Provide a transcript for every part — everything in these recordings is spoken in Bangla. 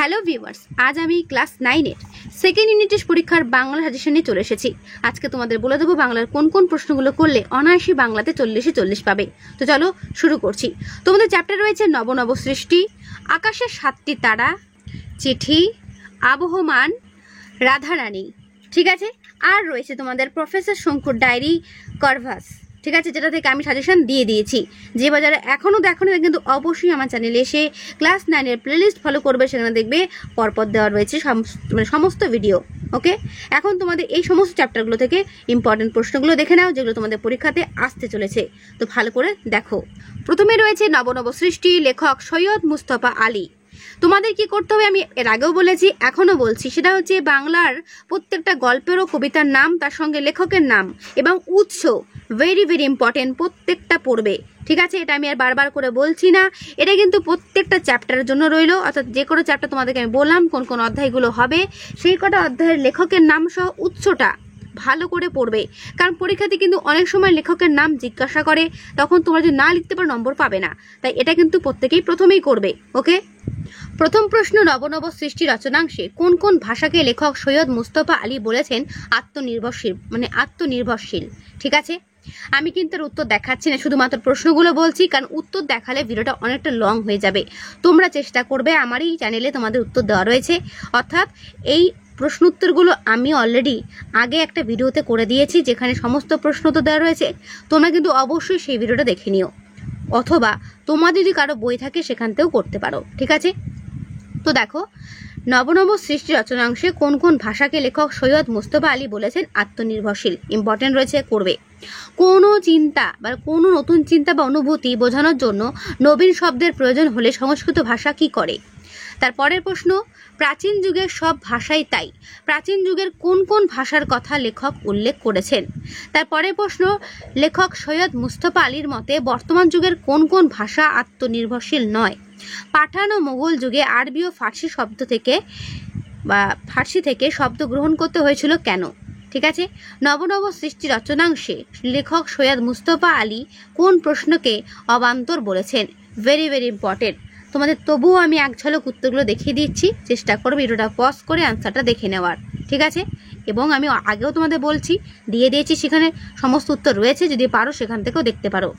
হ্যালো ভিউয়ার্স, আজ আমি ক্লাস 9-এর সেকেন্ড ইউনিট টেস্ট পরীক্ষার বাংলা সাজেশন নিয়ে চলে এসেছি। আজকে তোমাদের বলে দেবো বাংলার কোন কোন প্রশ্নগুলো করলে অনায়াসী বাংলাতে 40-40 পাবে। তো চলো শুরু করছি। তোমাদের চ্যাপ্টার রয়েছে নব নব সৃষ্টি, আকাশের 7টি তারা, চিঠি, আবহমান, রাধারানী, ঠিক আছে। আর রয়েছে তোমাদের প্রফেসর শঙ্কুর ডায়েরি, কারভাস, ঠিক আছে, যেটা থেকে আমি সাজেশন দিয়ে দিয়েছি। যে বাজারে এখনও দেখো না কিন্তু অবশ্যই আমার চ্যানেলে এসে ক্লাস 9-এর প্লেলিস্ট ফলো করবে, সেখানে দেখবে পরপর দেওয়া রয়েছে সমস্ত ভিডিও। ওকে, এখন তোমাদের এই সমস্ত চ্যাপ্টারগুলো থেকে ইম্পর্টেন্ট প্রশ্নগুলো দেখে নাও, যেগুলো তোমাদের পরীক্ষাতে আসতে চলেছে। তো ভালো করে দেখো। প্রথমে রয়েছে নব নব সৃষ্টি, লেখক সৈয়দ মুস্তফা আলী। তোমাদের কি করতে হবে আমি এর আগেও বলেছি, এখনো বলছি, সেটা হচ্ছে বাংলার প্রত্যেকটা গল্পের ও কবিতার নাম, তার সঙ্গে লেখকের নাম এবং উৎস, ভেরি ভেরি ইম্পর্টেন্ট, প্রত্যেকটা পড়বে, ঠিক আছে। এটা আমি আর বারবার করে বলছি না, এটা কিন্তু প্রত্যেকটা চ্যাপ্টারের জন্য রইলো। অর্থাৎ যে কোনো চ্যাপ্টার তোমাদেরকে আমি বললাম কোন কোন অধ্যায়গুলো হবে, সেই কটা অধ্যায়ের লেখকের নাম সহ উৎসটা ভালো করে পড়বে। কারণ পরীক্ষাতে কিন্তু অনেক সময় লেখকের নাম জিজ্ঞাসা করে, তখন তোমরা যদি না লিখতে পারো নম্বর পাবে না। তাই এটা কিন্তু প্রত্যেকেই প্রথমেই করবে। ওকে, প্রথম প্রশ্ন, নবনব সৃষ্টি রচনাংশে কোন কোন ভাষাকে লেখক সৈয়দ মুস্তফা আলী বলেছেন আত্মনির্ভরশীল, ঠিক আছে। আমি কিন্তু এর উত্তর দেখাচ্ছি না, শুধুমাত্র প্রশ্নগুলো বলছি, কারণ উত্তর দেখালে ভিডিওটা অনেকটা লং হয়ে যাবে। তোমরা চেষ্টা করবে, আমার এই চ্যানেলে তোমাদের উত্তর দেওয়া রয়েছে, অর্থাৎ এই প্রশ্ন উত্তরগুলো আমি অলরেডি আগে একটা ভিডিওতে করে দিয়েছি, যেখানে সমস্ত প্রশ্ন তো দেওয়া রয়েছে। তোমরা কিন্তু অবশ্যই সেই ভিডিওটা দেখে নিও, অথবা তোমার যদি কারো বই থাকে সেখান থেকেও করতে পারো, ঠিক আছে। তো দেখো, নবনব সৃষ্টি রচনাংশে কোন কোন ভাষাকে লেখক সৈয়দ মুস্তফা আলী বলেছেন আত্মনির্ভরশীল, ইম্পর্টেন্ট রয়েছে, করবে। কোনো চিন্তা বা কোনো নতুন চিন্তা বা অনুভূতি বোঝানোর জন্য নবীন শব্দের প্রয়োজন হলে সংস্কৃত ভাষা কি করে। তারপরের প্রশ্ন, প্রাচীন যুগের সব ভাষাই তাই, প্রাচীন যুগের কোন কোন ভাষার কথা লেখক উল্লেখ করেছেন। তারপরের প্রশ্ন, লেখক সৈয়দ মুস্তফা আলীর মতে বর্তমান যুগের কোন কোন ভাষা আত্মনির্ভরশীল নয়। পাঠান ও মোগল যুগে আরবি ও ফার্সি থেকে শব্দ গ্রহণ করতে হয়েছিল কেন, ঠিক আছে। নবনব সৃষ্টি রচনাংশে লেখক সৈয়দ মুস্তফা আলী কোন প্রশ্নকে অবান্তর বলেছেন, ভেরি ভেরি ইম্পর্টেন্ট। তোমাদের তবুও আমি এক ঝলক উত্তরগুলো দেখিয়ে দিচ্ছি, চেষ্টা করবে ভিডিওটা পজ করে আনসারটা দেখে নেওয়ার, ঠিক আছে। এবং আমি আগেও তোমাদের বলছি, দিয়ে দিয়েছি, সেখানে সমস্ত উত্তর রয়েছে, যদি পারো সেখান থেকেও দেখতে পারো।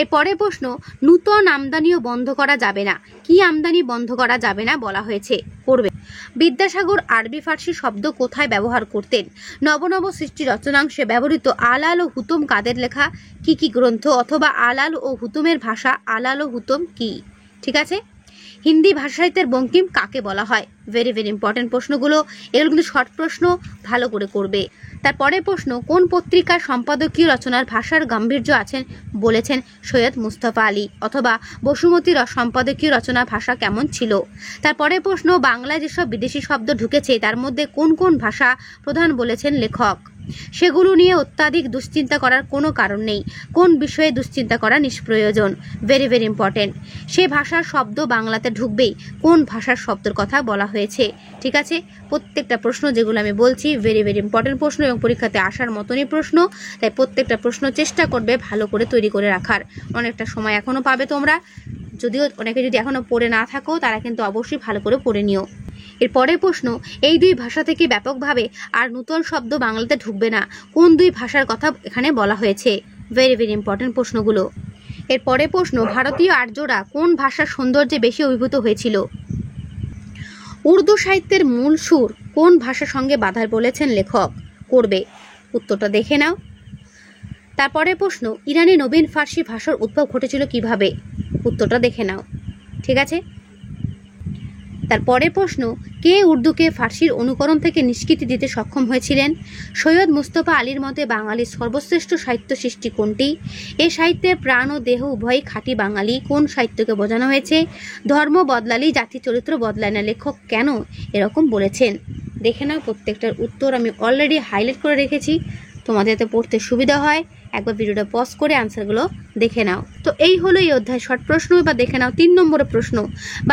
এরপরে প্রশ্ন, নূতন আমদানিও বন্ধ করা যাবে না, কি আমদানি বন্ধ করা যাবে না বলা হয়েছে, পড়বে। বিদ্যাসাগর আরবি ফার্সি শব্দ কোথায় ব্যবহার করতেন। নবনব সৃষ্টি রচনাংশে ব্যবহৃত আলাল ও হুতুম কাদের লেখা, কি কি গ্রন্থ, অথবা আলাল ও হুতুমের ভাষা আলাল ও হুতুম কি, ঠিক আছে। হিন্দি ভাষা সাহিত্যের বঙ্কিম কাকে বলা হয়, ভেরি ভেরি ইম্পর্টেন্ট প্রশ্নগুলো, এগুলো কিন্তু শর্ট প্রশ্ন, ভালো করে করবে। তারপরের প্রশ্ন, কোন পত্রিকার সম্পাদকীয় রচনার ভাষার গাম্ভীর্য আছেন বলেছেন সৈয়দ মুস্তফা আলী, অথবা বসুমতীর সম্পাদকীয় রচনা ভাষা কেমন ছিল। তারপরের প্রশ্ন, বাংলায় যেসব বিদেশি শব্দ ঢুকেছে তার মধ্যে কোন কোন ভাষা প্রধান বলেছেন লেখক, সেগুলো নিয়ে অত্যাধিক দুশ্চিন্তা করার কোনো কারণ নেই, কোন বিষয়ে দুশ্চিন্তা করা নিষ্প্রয়োজন, ভেরি ভেরি ইম্পর্টেন্ট। সে ভাষার শব্দ বাংলাতে ঢুকবেই, কোন ভাষার শব্দের কথা বলা হয়েছে, ঠিক আছে। প্রত্যেকটা প্রশ্ন যেগুলো আমি বলছি ভেরি ভেরি ইম্পর্টেন্ট প্রশ্ন এবং পরীক্ষাতে আসার মতনই প্রশ্ন, তাই প্রত্যেকটা প্রশ্ন চেষ্টা করবে ভালো করে তৈরি করে রাখার। অনেকটা সময় এখনও পাবে তোমরা, যদিও অনেকে যদি এখনও পড়ে না থাকো তারা কিন্তু অবশ্যই ভালো করে পড়ে নিও। এরপরের প্রশ্ন, এই দুই ভাষা থেকে ব্যাপকভাবে আর নতুন শব্দ বাংলাতে ঢুকবে না, কোন দুই ভাষার কথা এখানে বলা হয়েছে, ভেরি ভেরি ইম্পর্টেন্ট প্রশ্নগুলো। এরপরে প্রশ্ন, ভারতীয় আর্যরা কোন ভাষার সৌন্দর্যে বেশি অভিভূত হয়েছিল। উর্দু সাহিত্যের মূল সুর কোন ভাষার সঙ্গে বাঁধা বলেছেন লেখক, করবে, উত্তরটা দেখে নাও। তারপরে প্রশ্ন, ইরানি নবীন ফার্সি ভাষার উদ্ভব ঘটেছিল কিভাবে, উত্তরটা দেখে নাও, ঠিক আছে। তারপরে প্রশ্ন, কে উর্দুকে ফার্সির অনুকরণ থেকে নিষ্কৃতি দিতে সক্ষম হয়েছিলেন। সৈয়দ মুস্তফা আলীর মতে বাঙালির সর্বশ্রেষ্ঠ সাহিত্য সৃষ্টি কোনটি। এ সাহিত্যের প্রাণ ও দেহ উভয়ই খাঁটি বাঙালি, কোন সাহিত্যকে বোঝানো হয়েছে। ধর্ম বদলালি জাতি চরিত্র বদলায় না, লেখক কেন এরকম বলেছেন। দেখে নাও, প্রত্যেকটার উত্তর আমি অলরেডি হাইলাইট করে রেখেছি, তোমাদের যাতে পড়তে সুবিধা হয়। একবার ভিডিওটা পজ করে আনসারগুলো দেখে নাও। তো এই হলো এই অধ্যায় শর্ট প্রশ্ন। এবার দেখে নাও 3 নম্বরের প্রশ্ন,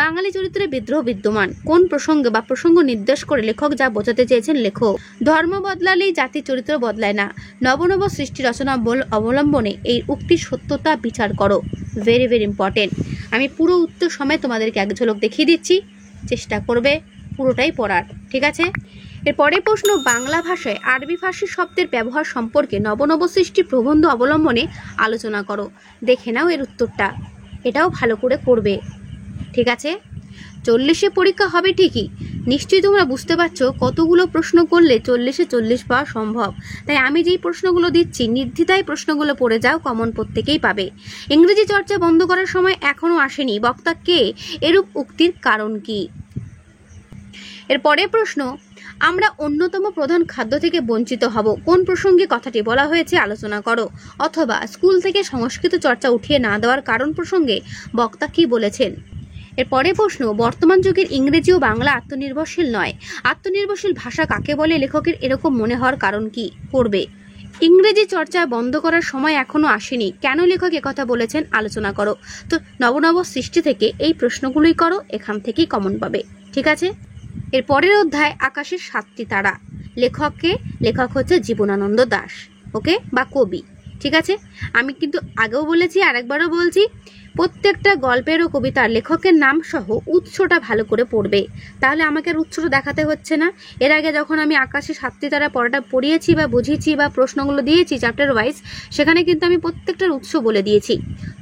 বাঙালি চরিত্রে বিদ্রোহ বিদ্যমান, কোন প্রসঙ্গে বা প্রসঙ্গ নির্দেশ করে লেখক যা বোঝাতে চেয়েছেন লেখো। ধর্ম বদলালেই জাতির চরিত্র বদলায় না, নবনব সৃষ্টি রচনা অবলম্বনে এই উক্তির সত্যতা বিচার করো, ভেরি ভেরি ইম্পর্টেন্ট। আমি পুরো উত্তর সময় তোমাদেরকে এক ঝলক দেখিয়ে দিচ্ছি, চেষ্টা করবে পুরোটাই পড়ার। ঠিক আছে, এরপরে প্রশ্ন, বাংলা ভাষায় আরবি ফার্সি শব্দের ব্যবহার সম্পর্কে নব সৃষ্টি প্রবন্ধ অবলম্বনে আলোচনা করো। দেখে নাও এর উত্তরটা, এটাও ভালো করে করবে। ঠিক আছে, 40-এ পরীক্ষা হবে ঠিকই, নিশ্চয়ই তোমরা বুঝতে পারছো কতগুলো প্রশ্ন করলে 40-এ 40 পাওয়া সম্ভব। তাই আমি যেই প্রশ্নগুলো দিচ্ছি নির্দ্বিধায় প্রশ্নগুলো পড়ে যাও, কমন প্রত্যেকেই পাবে। ইংরেজি চর্চা বন্ধ করার সময় এখনো আসেনি, বক্তা কে? এরূপ উক্তির কারণ কি? এরপরে প্রশ্ন, আমরা অন্যতম প্রধান খাদ্য থেকে বঞ্চিত হব, কোন প্রসঙ্গে কথাটি বলা হয়েছে আলোচনা করো। অথবা স্কুল থেকে সংস্কৃত চর্চা উঠিয়ে না দেওয়ার কারণ প্রসঙ্গে বক্তা কি বলেছেন। এরপরে প্রশ্ন, বর্তমান যুগের ইংরেজি ও বাংলা আত্মনির্ভরশীল নয়, আত্মনির্ভরশীল ভাষা কাকে বলে, লেখকের এরকম মনে হওয়ার কারণ কি? করবে। ইংরেজি চর্চা বন্ধ করার সময় এখনো আসেনি, কেন লেখক একথা বলেছেন আলোচনা করো। তো নব সৃষ্টি থেকে এই প্রশ্নগুলোই করো, এখান থেকেই কমন পাবে। ঠিক আছে, এর পরের অধ্যায় আকাশের 7টি তারা। লেখক হচ্ছে জীবনানন্দ দাশ, ওকে, বা কবি। ঠিক আছে, আমি কিন্তু আগেও বলেছি, আরেকবারও বলছি, প্রত্যেকটা গল্পের ও কবিতার লেখকের নাম সহ উৎসটা ভালো করে পড়বে, তাহলে আমাকে আর উৎসটা দেখাতে হচ্ছে না। এর আগে যখন আমি আকাশে 7টি তারা পড়াটা পড়িয়েছি বা বুঝিয়েছি বা প্রশ্নগুলো দিয়েছি চ্যাপ্টার ওয়াইজ, সেখানে কিন্তু আমি প্রত্যেকটার উৎস বলে দিয়েছি।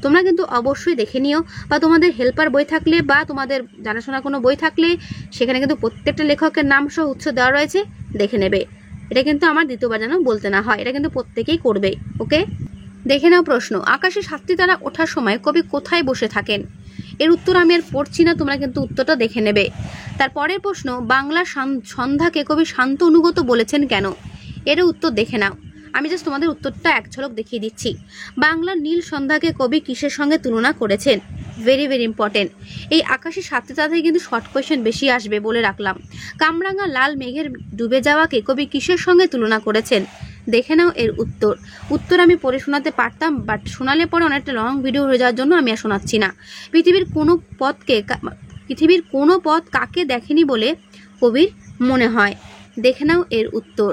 তোমরা কিন্তু অবশ্যই দেখে নিও, বা তোমাদের হেল্পার বই থাকলে বা তোমাদের জানাশোনা কোনো বই থাকলে সেখানে কিন্তু প্রত্যেকটা লেখকের নাম সহ উৎস দেওয়া রয়েছে, দেখে নেবে। এটা কিন্তু আমার দ্বিতীয়বার যেন বলতে না হয়, এটা কিন্তু প্রত্যেকেই করবে। ওকে, দেখে নাও প্রশ্ন, আকাশে 7টি তারা ওঠার সময় কবি কোথায় বসে থাকেন। এর উত্তর আমি আর পড়ছি না, তোমরা কিন্তু উত্তরটা দেখে নেবে। তারপরের প্রশ্ন, বাংলা সন্ধ্যাকে কবি শান্ত অনুগত বলেছেন কেন। এর উত্তর দেখে নাও, আমি জাস্ট তোমাদের উত্তরটা এক ঝলক দেখিয়ে দিচ্ছি। বাংলার নীল সন্ধ্যাকে কবি কিসের সঙ্গে তুলনা করেছেন? Very very important. এই আকাশে 7টি তারা থেকে কিন্তু শর্ট কোয়েশ্চেন বেশি আসবে বলে রাখলাম। কামরাঙা লাল মেঘের ডুবে যাওয়াকে কবি কিসের সঙ্গে তুলনা করেছেন? দেখে নাও এর উত্তর আমি পড়ে শোনাতে পারতাম, বাট শোনালে পরে অনেকটা লং ভিডিও হয়ে যাওয়ার জন্য আমি আর শোনাচ্ছি না। পৃথিবীর কোনো পথ কাকে দেখেনি বলে কবির মনে হয়? দেখে নাও এর উত্তর।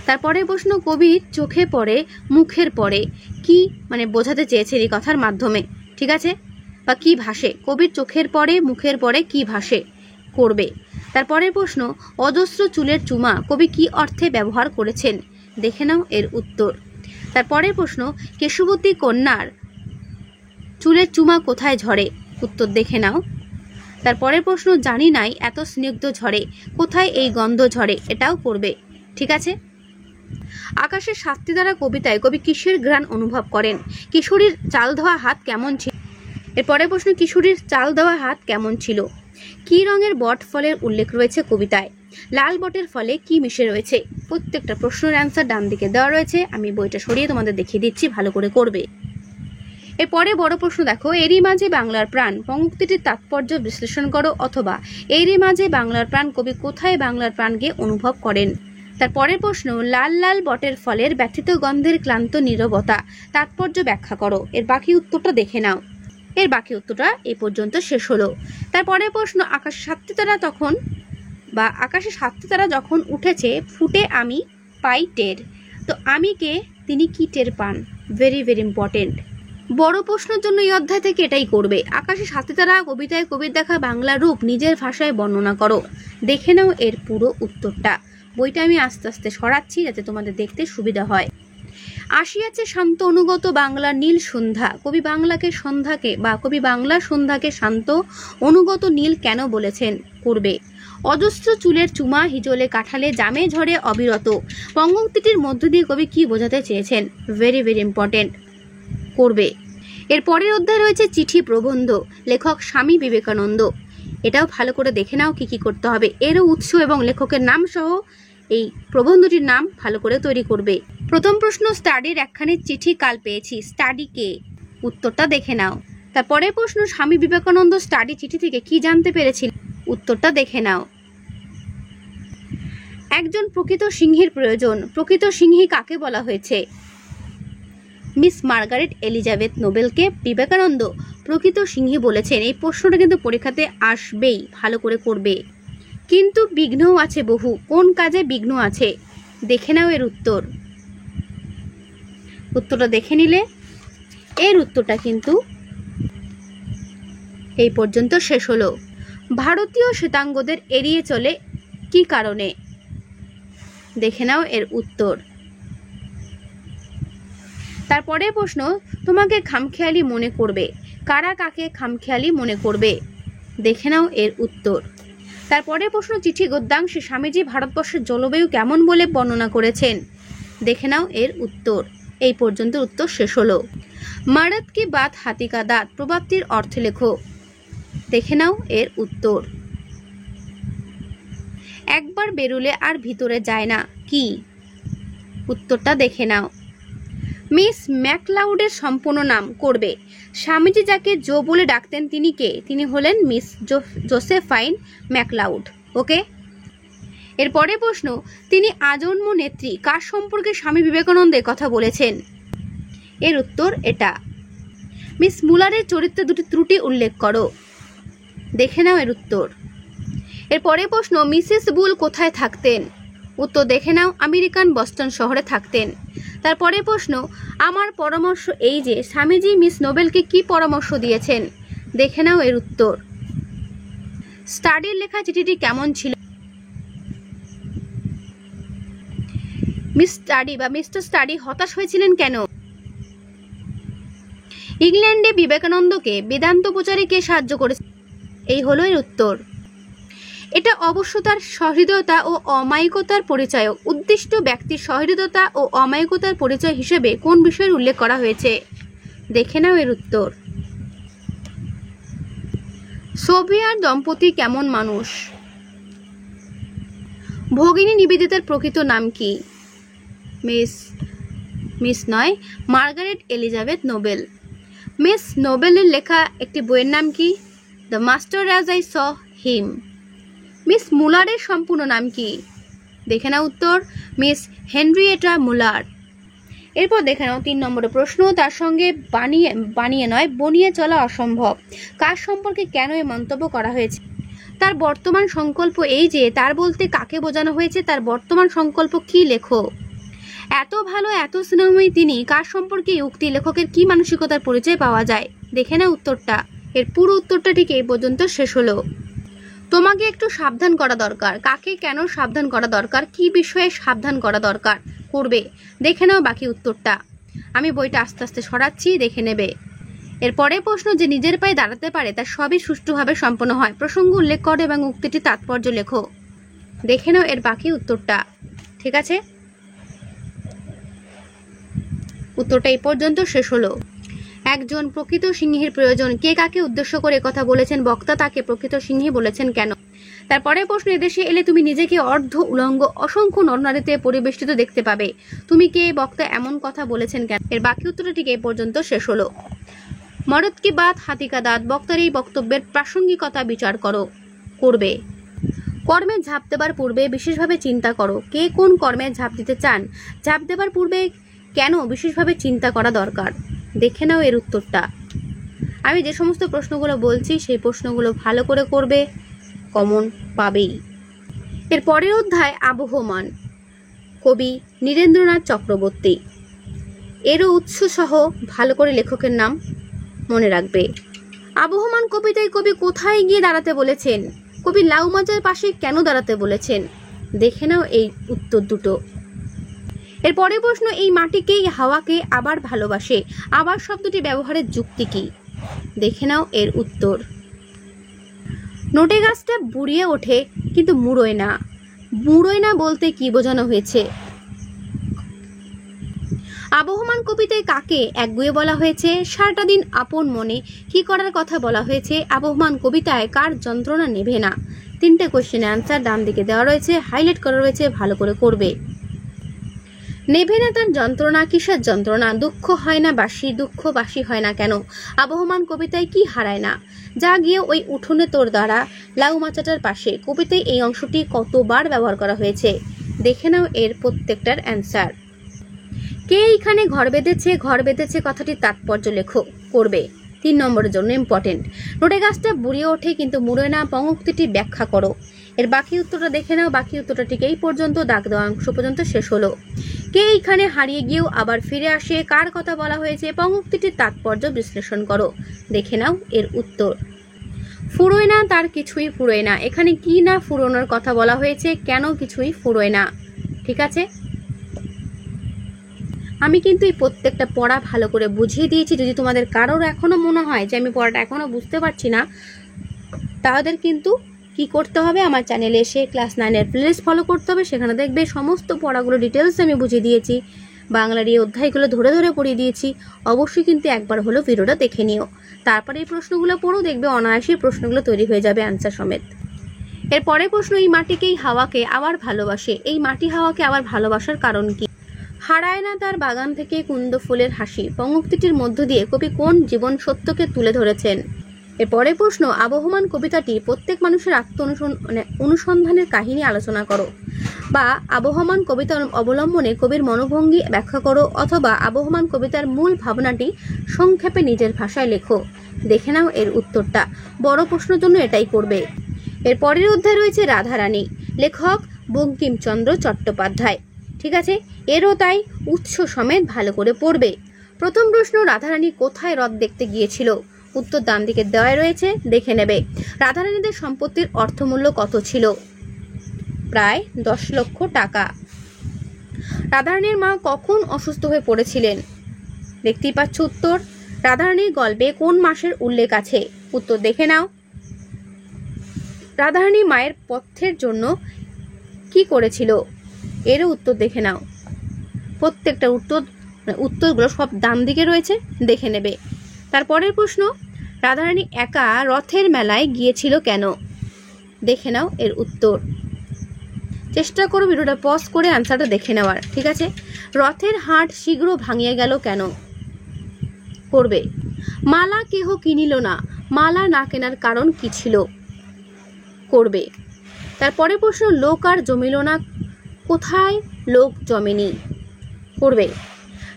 তারপরে প্রশ্ন, কবির চোখে পড়ে মুখের পরে কি বোঝাতে চেয়েছেন এই কথার মাধ্যমে। ঠিক আছে, বা কি ভাসে, কবির চোখের পরে মুখের পরে কি ভাসে, করবে। তারপরের প্রশ্ন, অজস্র চুলের চুমা কবি কি অর্থে ব্যবহার করেছেন? দেখে নাও এর উত্তর। তারপরের প্রশ্ন, কেশবতী কন্যার চুলের চুমা কোথায় ঝরে? উত্তর দেখে নাও। তারপরের প্রশ্ন, জানি নাই এত স্নিগ্ধ ঝরে, কোথায় এই গন্ধ ঝরে? এটাও করবে। ঠিক আছে, আকাশের 7টি তারা কবিতায় কবি কিসের ঘ্রাণ অনুভব করেন? কিশোরীর চাল দেওয়া হাত কেমন ছিল? এরপরের প্রশ্ন, কিশোরীর চাল দেওয়া হাত কেমন ছিল? কি রঙের বট ফলের উল্লেখ রয়েছে কবিতায়? লাল বটের ফলে কি মিশে রয়েছে? প্রত্যেকটা প্রশ্নের অ্যান্সার ডান দিকে দেওয়া রয়েছে, আমি বইটা সরিয়ে তোমাদের দেখিয়ে দিচ্ছি, ভালো করে করবে। এরপরে বড় প্রশ্ন দেখো, এরই মাঝে বাংলার প্রাণ পঙ্ক্তিটির তাৎপর্য বিশ্লেষণ করো। অথবা এরই মাঝে বাংলার প্রাণ কবি কোথায় বাংলার প্রাণকে অনুভব করেন? তারপরের প্রশ্ন, লাল লাল বটের ফলের ব্যথিত গন্ধের ক্লান্ত নীরবতা তাৎপর্য ব্যাখ্যা করো। এর বাকি উত্তরটা দেখে নাও। এর বাকি উত্তরটা এই পর্যন্ত শেষ হলো। তারপরে প্রশ্ন, আকাশে 7টি তারা যখন উঠেছে ফুটে আমি পাই টের, তো আমি কে, তিনি কি টের পান? Very very important. বড় প্রশ্নের জন্য এই অধ্যায় থেকে এটাই করবে। আকাশে 7টি তারা কবিতায় কবির দেখা বাংলা রূপ নিজের ভাষায় বর্ণনা করো। দেখে নাও এর পুরো উত্তরটা। বইটা আমি আস্তে আস্তে সরাচ্ছি যাতে তোমাদের দেখতে সুবিধা হয়। আসিয়াছে শান্ত অনুগত বাংলার নীল সন্ধ্যা, কবি বাংলা সন্ধ্যাকে শান্ত অনুগত নীল কেন বলেছেন? করবে। অজস্র চুলের চুমা হিজলে কাঠালে জামে ঝরে অবিরত, পঙ্ক্তিটির মধ্য দিয়ে কবি কি বোঝাতে চেয়েছেন? ভেরি ভেরি ইম্পর্টেন্ট, করবে। এর পরের অধ্যায় রয়েছে চিঠি প্রবন্ধ, লেখক স্বামী বিবেকানন্দ। এটাও ভালো করে দেখে নাও কি কি করতে হবে। এরও উৎস এবং লেখকের নাম সহ এই প্রবন্ধটির নাম ভালো করে তৈরি করবে। প্রথম প্রশ্ন, স্টাডির একখানি চিঠি কাল পেয়েছি, স্টাডি কে? উত্তরটা দেখে নাও। তারপরের প্রশ্ন, স্বামী বিবেকানন্দ স্টাডি চিঠি থেকে কি জানতে পেরেছিল? উত্তরটা দেখে নাও। একজন প্রকৃত সিংহীর প্রয়োজন, প্রকৃত সিংহী কাকে বলা হয়েছে? মিস মার্গারেট এলিজাবেথ নোবেলকে বিবেকানন্দ প্রকৃত সিংহী বলেছেন। এই প্রশ্নটা কিন্তু পরীক্ষাতে আসবেই, ভালো করে করবে। কিন্তু বিঘ্নও আছে বহু, কোন কাজে বিঘ্ন আছে? দেখে নাও এর উত্তরটা দেখে নিলে এর উত্তরটা কিন্তু এই পর্যন্ত শেষ হলো। ভারতীয় শ্বেতাঙ্গদের এড়িয়ে চলে কি কারণে? দেখে নাও এর উত্তর। তারপরে প্রশ্ন, তোমাকে খামখেয়ালি মনে করবে, কারা কাকে খামখেয়ালি মনে করবে? দেখে নাও এর উত্তর। তারপরে প্রশ্ন, চিঠি গদ্যাংশে স্বামীজি ভারতবর্ষের জলবায়ু কেমন বলে বর্ণনা করেছেন? দেখে নাও এর উত্তর। এই পর্যন্ত উত্তর শেষ হলো। মারদ কি বাত হাতি কা দাঁত প্রবাদটির অর্থ লেখো। দেখে নাও এর উত্তর। একবার বেরুলে আর ভিতরে যায় না, কি? উত্তরটা দেখে নাও। মিস ম্যাকলাউডের সম্পূর্ণ নাম করবে। স্বামীজি যাকে জো বলে ডাকতেন তিনি কে? তিনি হলেন মিস জোসেফাইন ম্যাকলাউড। ওকে। এরপরে প্রশ্ন, তিনি আজন্ম নেত্রী কার সম্পর্কে স্বামী বিবেকানন্দ কথা বলেছেন? এর উত্তর এটা। মিস মুলারের চরিত্রে দুটি ত্রুটি উল্লেখ করো। দেখে নাও এর উত্তর। এরপরে প্রশ্ন, মিসেস বুল কোথায় থাকতেন? উত্তর দেখে নাও, আমেরিকান বস্টন শহরে থাকতেন। তারপরে প্রশ্ন, আমার পরামর্শ এই যে স্বামীজি মিস নোবেলকে কি পরামর্শ দিয়েছেন? দেখে নাও এর উত্তর। স্টাডির লেখা চিঠিটি কেমন ছিল? মিস স্টাডি বা মিস্টার স্টাডি হতাশ হয়েছিলেন কেন? ইংল্যান্ডে বিবেকানন্দকে বেদান্ত প্রচারে কে সাহায্য করেছে? এই হলো এর উত্তর। এটা অবশ্য তার সহৃদয়তা ও অমায়িকতার পরিচয়। উদ্দিষ্ট ব্যক্তির সহৃদয়তা ও অমায়িকতার পরিচয় হিসেবে কোন বিষয়ের উল্লেখ করা হয়েছে? দেখে নাও এর উত্তর। সোভিয়ার দম্পতি কেমন মানুষ? ভগিনী নিবেদিতার প্রকৃত নাম কি? মিস নয়, মার্গারেট এলিজাবেথ নোবেল। মিস নোবেলের লেখা একটি বইয়ের নাম কি? The master as I saw him. Miss মুলারের সম্পূর্ণ নাম কি? দেখে নাও উত্তর, মিস হেনরিয়েটা মুলার। এরপর দেখে নাও 3 নম্বরের প্রশ্ন, তার সঙ্গে বনিয়ে চলা অসম্ভব। কার সম্পর্কে কেন এই মন্তব্য করা হয়েছে? তার বর্তমান সংকল্প এই যে, তার বলতে কাকে বোঝানো হয়েছে? তার বর্তমান সংকল্প কি লেখো। এত ভালো এত স্নেহময়ী তিনি, কার সম্পর্কে এই উক্তি? লেখকের কি মানসিকতার পরিচয় পাওয়া যায়? দেখে নাও উত্তরটা। এর পুরো উত্তরটা ঠিক এই পর্যন্ত শেষ হলো। তোমাকে একটু সাবধান করা দরকার। কাকে কেন সাবধান করা দরকার? কি বিষয়ে সাবধান করা দরকার করবে? দেখে নাও বাকি উত্তরটা। আমি বইটা আস্তে আস্তে সরাচ্ছি, দেখে নেবে। এরপরে প্রশ্ন, যে নিজের পায়ে দাঁড়াতে পারে তার সবই সুষ্ঠুভাবে সম্পন্ন হয়। প্রসঙ্গ উল্লেখ করো এবং উক্তিটি তাৎপর্য লেখো। দেখে নাও এর বাকি উত্তরটা। ঠিক আছে, উত্তরটা এই পর্যন্ত শেষ হলো। একজন প্রকৃত সিংহীর প্রয়োজন। কে কাকে উদ্দেশ্য করে কথা বলেছেন? বক্তা তাকে প্রকৃত সিংহী বলেছেন কেন? তারপরে প্রশ্ন, এদেশে এলে তুমি নিজেকে অর্ধ উলঙ্গ অসংখ্য নরনারীতে পরিবেষ্টিত দেখতে পাবে। তুমি কে? বক্তা এমন কথা বলেছেন কেন? এর বাকি উত্তরটা ঠিক এই পর্যন্ত শেষ হলো। মরদ কি বাত হাতি কা দাঁত বক্তার এই বক্তব্যের প্রাসঙ্গিকতা বিচার করবে। কর্মে ঝাঁপ দেবার পূর্বে বিশেষভাবে চিন্তা করো। কে কোন কর্মে ঝাঁপ দিতে চান? ঝাঁপ দেবার পূর্বে কেন বিশেষভাবে চিন্তা করা দরকার? দেখে নাও এর উত্তরটা। আমি যে সমস্ত প্রশ্নগুলো বলছি সেই প্রশ্নগুলো ভালো করে করবে, কমন পাবেই। এর পরের অধ্যায় আবহমান, কবি নীরেন্দ্রনাথ চক্রবর্তী। এরও উৎস সহ ভালো করে লেখকের নাম মনে রাখবে। আবহমান কবিতায় কবি কোথায় গিয়ে দাঁড়াতে বলেছেন? কবি লাউ মাচার পাশে কেন দাঁড়াতে বলেছেন? দেখে নাও এই উত্তর দুটো। এর পরের প্রশ্ন, এই মাটিকে এই হাওয়াকে আবার ভালোবাসে। আবার শব্দটি ব্যবহারের যুক্তি কি? দেখে নাও এর উত্তর। নোটে গাছটা বুড়িয়ে ওঠে কিন্তু মুড়োয় না। মুড়োয় না বলতে কি বোঝানো হয়েছে? আবহমান কবিতায় কাকে একগুঁয়ে বলা হয়েছে? সারাটা দিন আপন মনে কি করার কথা বলা হয়েছে? আবহমান কবিতায় কার যন্ত্রণা নেভে না? 3টে কোশ্চেনের অ্যান্সার ডান দিকে দেওয়া রয়েছে, হাইলাইট করা রয়েছে, ভালো করে করবে। নেভে না তার যন্ত্রণা। কিসের যন্ত্রণা? দুঃখ হয় না বাসি। দুঃখ বাসি হয় না কেন? আবহমান কবিতায় কি হারায় না? যা গিয়ে ওই উঠোনে তোর দ্বারা লাউ মাচাটার পাশে। কবিতায় এই অংশটি কতবার ব্যবহার করা হয়েছে? দেখে নাও এর প্রত্যেকটার অ্যান্সার। কে এইখানে ঘর বেঁধেছে? ঘর বেঁধেছে কথাটির তাৎপর্য লেখো, করবে। 3 নম্বরের জন্য ইম্পর্টেন্ট। নোটে গাছটা বুড়িয়ে ওঠে কিন্তু মুড়োয় না পঙ্ক্তিটি ব্যাখ্যা করো। এর বাকি উত্তরটা দেখে নাও। বাকি উত্তরটা ঠিক এই পর্যন্ত, দাগ দেওয়া অংশ পর্যন্ত শেষ হলো। কে এইখানে হারিয়ে গিয়েও আবার ফিরে আসে? কার কথা বলা হয়েছে? পঙ্ক্তিটির তাৎপর্য বিশ্লেষণ করো। দেখে নাও এর উত্তর। ফুরোয় না, তার কিছুই ফুরোয় না। এখানে কি না ফুরোনোর কথা বলা হয়েছে, কেন কিছুই ফুরোয় না, ঠিক আছে? আমি কিন্তু এই প্রত্যেকটা পড়া ভালো করে বুঝিয়ে দিয়েছি। যদি তোমাদের কারোর এখনো মনে হয় যে আমি পড়াটা এখনো বুঝতে পারছি না, তাদের কিন্তু কি করতে হবে, আমার চ্যানেলে এসে ক্লাস 9-এর প্লেলিস্ট ফলো করতে হবে। সেখানে দেখবে সমস্ত পড়াগুলো ডিটেলস আমি বুঝিয়ে দিয়েছি, বাংলার এই অধ্যায়গুলো ধরে ধরে পড়িয়ে দিয়েছি। অবশ্যই কিন্তু একবার হলো ভিডিওটা দেখে নিও, তারপরে এই প্রশ্নগুলো পড়ো, দেখবে অনায়াসেই প্রশ্নগুলো তৈরি হয়ে যাবে অ্যান্সার সমেত। এরপরে প্রশ্ন, এই মাটিকেই হাওয়াকে আবার ভালোবাসে, এই মাটি হাওয়াকে আবার ভালোবাসার কারণ কি? হারায় না তার বাগান থেকে কুন্দ ফুলের হাসি, পঙ্ক্তিটির মধ্য দিয়ে কবি কোন জীবন সত্যকে তুলে ধরেছেন? এরপরে প্রশ্ন, আবহমান কবিতাটি প্রত্যেক মানুষের অনুসন্ধানের কাহিনী আলোচনা করো, বা আবহমান কবিতা অবলম্বনে কবির মনোভঙ্গি ব্যাখ্যা করো, অথবা আবহমান কবিতার মূল ভাবনাটি সংক্ষেপে নিজের ভাষায় লেখো। দেখে নাও এর উত্তরটা, বড় প্রশ্নের জন্য এটাই করবে। এর পরের অধ্যায় রয়েছে রাধারানী, লেখক বঙ্কিমচন্দ্র চট্টোপাধ্যায়, ঠিক আছে? এরও তাই উৎস সমেত ভালো করে পড়বে। প্রথম প্রশ্ন, রাধারানী কোথায় রথ দেখতে গিয়েছিল? উত্তর ডান দিকে দেওয়া রয়েছে, দেখে নেবে। রাধারানীদের সম্পত্তির অর্থমূল্য কত ছিল? প্রায় 10 লক্ষ টাকা। রাধারানীর মা কখন অসুস্থ হয়ে পড়েছিলেন? দেখতেই পাচ্ছ উত্তর। রাধারানীর গল্পে কোন মাসের উল্লেখ আছে? উত্তর দেখে নাও। রাধারানী মায়ের পথ্যের জন্য কি করেছিল? এরও উত্তর দেখে নাও। প্রত্যেকটা উত্তরগুলো সব ডান দিকে রয়েছে, দেখে নেবে। তারপরের প্রশ্ন, রাধারানী একা রথের মেলায় গিয়েছিল কেন? দেখে নাও এর উত্তর। চেষ্টা করো ভিডিওটা পজ করে অ্যান্সারটা দেখে নেওয়ার, ঠিক আছে? রথের হাট শীঘ্র ভাঙিয়ে গেল কেন? করবে। মালা কেহ কিনিল না, মালা না কেনার কারণ কি ছিল? করবে। তারপরে প্রশ্ন, লোক আর জমিল না, কোথায় লোক জমেনি? করবে।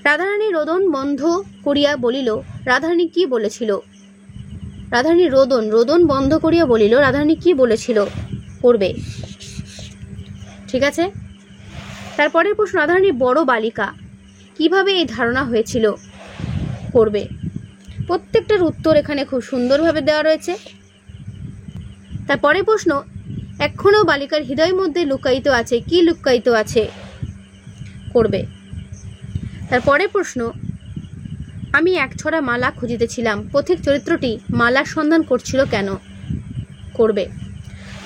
রাধারানী রোদন বন্ধ করিয়া বলিল, রাধারানী কি বলেছিল? রাধারানী রোদন বন্ধ করিয়া বলিল, রাধারানী কি বলেছিল? করবে, ঠিক আছে? তারপরের প্রশ্ন, রাধারানী বড় বালিকা, কিভাবে এই ধারণা হয়েছিল? করবে। প্রত্যেকটার উত্তর এখানে খুব সুন্দরভাবে দেওয়া রয়েছে। তারপরের প্রশ্ন, এখনো বালিকার হৃদয়ের মধ্যে লুকায়িত আছে, কি লুকায়িত আছে? করবে। তারপরে প্রশ্ন, আমি এক ছড়া মালা খুঁজিতেছিলাম, পথিক চরিত্রটি মালার সন্ধান করছিল কেন? করবে।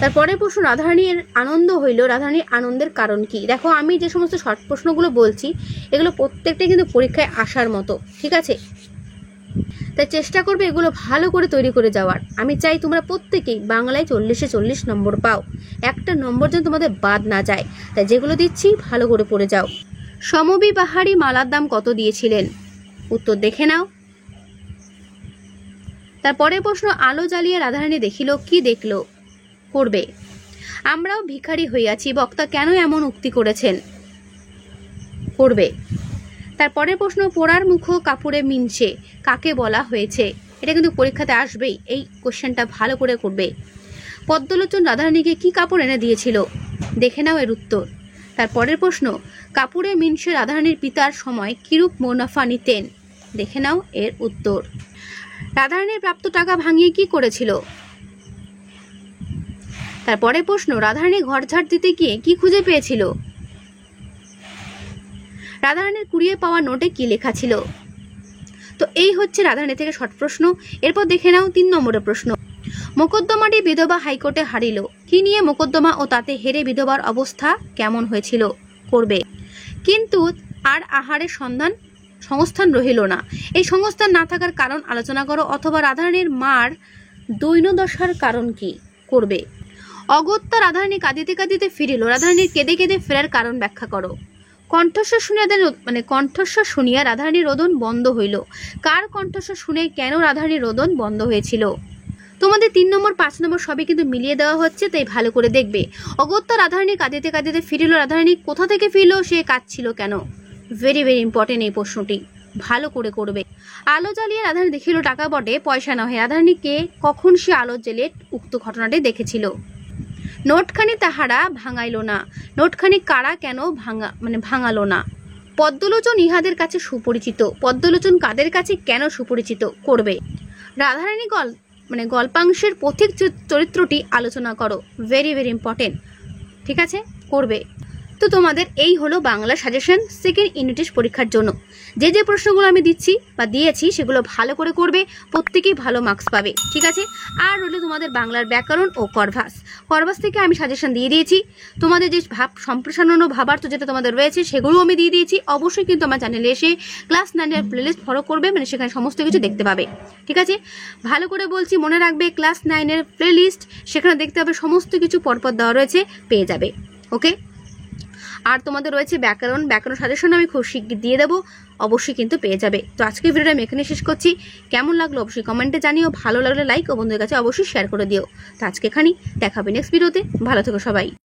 তারপরে প্রশ্ন, রাধারানীর আনন্দ হইল, রাধারানীর আনন্দের কারণ কি? দেখো আমি যে সমস্ত শর্ট প্রশ্নগুলো বলছি এগুলো প্রত্যেকটাই কিন্তু পরীক্ষায় আসার মতো, ঠিক আছে? তাই চেষ্টা করবে এগুলো ভালো করে তৈরি করে যাওয়ার। আমি চাই তোমরা প্রত্যেকেই বাংলায় 40-এ 40 নম্বর পাও, একটা নম্বর যেন তোমাদের বাদ না যায়। তাই যেগুলো দিচ্ছি ভালো করে পড়ে যাও। সমবি পাহাড়ি মালার দাম কত দিয়েছিলেন? উত্তর দেখে নাও। তারপরে প্রশ্ন, আলো জ্বালিয়ে রাধারানী দেখিল, কি দেখল? করবে। আমরাও ভিখারি হইয়াছি, বক্তা কেন এমন উক্তি করেছেন? করবে। তারপরে প্রশ্ন, পোড়ার মুখ কাপড়ে মিনছে, কাকে বলা হয়েছে? এটা কিন্তু পরীক্ষাতে আসবেই, এই কোশ্চেনটা ভালো করে করবে। পদ্মলোচন রাধারানীকে কি কাপড় এনে দিয়েছিল? দেখে নাও এর উত্তর। তারপরের প্রশ্ন, কাপুরে মিনসে রাধারানীর পিতার সময় কিরূপ মুনাফা নিতেন? দেখে নাও এর উত্তর। রাধারানীর প্রাপ্ত টাকা ভাঙিয়ে কি করেছিল? তারপরে প্রশ্ন, রাধারানী ঘর ঝাড় দিতে গিয়ে কি খুঁজে পেয়েছিল? রাধারানীর কুড়িয়ে পাওয়া নোটে কি লেখা ছিল? তো এই হচ্ছে রাধারানী থেকে শর্ট প্রশ্ন। এরপর দেখে নাও 3 নম্বরের প্রশ্ন, মোকদ্দমাটি বিধবা হাইকোর্টে হারিল, কি নিয়ে মোকদ্দমা ও তাতে হেরে বিধবার অবস্থা কেমন হয়েছিল? করবে। কিন্তু আর আহারের সংস্থান রহিল না, এই সংস্থান না থাকার কারণ আলোচনা করো, অথবা রাধারানীর মার দৈন্যদশার কারণ কি? করবে। অগত্যা রাধারানী কাঁদিতে কাঁদিতে ফিরিল, রাধারানীর কেঁদে কেঁদে ফেরার কারণ ব্যাখ্যা করো। কণ্ঠস্বর শুনিয়া রাধারানীর রোদন বন্ধ হইল, কার কণ্ঠস্বর শুনে কেন রাধারানীর রোদন বন্ধ হয়েছিল? তোমাদের 3 নম্বর 5 নম্বর সবই কিন্তু মিলিয়ে দেওয়া হচ্ছে, তাই ভালো করে দেখবে। অগত্যা রাধারানী কাঁদিতে কাঁদিতে ফিরিল, রাধারানী কোথা থেকে ফিরল, সে কাঁদছিল কেন? ভেরি ভেরি ইম্পর্টেন্ট এই প্রশ্নটি, ভালো করে করবে। আলো জ্বালিয়ে রাধারানী দেখিল টাকা বটে, পয়সা নহে, রাধারানীকে কখন সে আলো জ্বেলে উক্ত ঘটনাটি দেখেছিল? নোটখানি তাহারা ভাঙাইল না, নোটখানি কারা কেন ভাঙালো না? পদ্মলোচন ইহাদের কাছে সুপরিচিত, পদ্মলোচন কাদের কাছে কেন সুপরিচিত? করবে। রাধারানী মানে গল্পাংশের পথিক চরিত্রটি আলোচনা করো। ভেরি ভেরি ইম্পর্টেন্ট, ঠিক আছে, করবে। তো তোমাদের এই হলো Bangla suggestion second unit test পরীক্ষার জন্য। যে যে প্রশ্নগুলো আমি দিচ্ছি বা দিয়েছি সেগুলো ভালো করে করবে, প্রত্যেকেই ভালো মার্কস পাবে, ঠিক আছে। আর হলো তোমাদের বাংলার ব্যাকরণ ও করভাস থেকে আমি সাজেশন দিয়ে দিয়েছি। তোমাদের যে সম্প্রসারণ ও ভাবার্থ যেটা তোমাদের রয়েছে সেগুলোও আমি দিয়ে দিয়েছি। অবশ্যই কিন্তু আমার চ্যানেলে এসে ক্লাস 9-এর প্লেলিস্ট ফলো করবে, মানে সেখানে সমস্ত কিছু দেখতে পাবে, ঠিক আছে। ভালো করে বলছি, মনে রাখবে ক্লাস 9-এর প্লেলিস্ট, সেখানে দেখতে হবে সমস্ত কিছু পরপর দেওয়া রয়েছে, পেয়ে যাবে, ওকে। আর তোমাদের রয়েছে ব্যাকরণ সাজেশন আমি খুব শিগগির দিয়ে দেবো, অবশ্যই কিন্তু পেয়ে যাবে। তো আজকের ভিডিওটা আমি এখানে শেষ করছি। কেমন লাগলো অবশ্যই কমেন্টে জানিও, ভালো লাগলে লাইক ও বন্ধুদের কাছে অবশ্যই শেয়ার করে দিও। তো আজকে এখানেই, দেখা হবে নেক্সট ভিডিওতে। ভালো থেকো সবাই।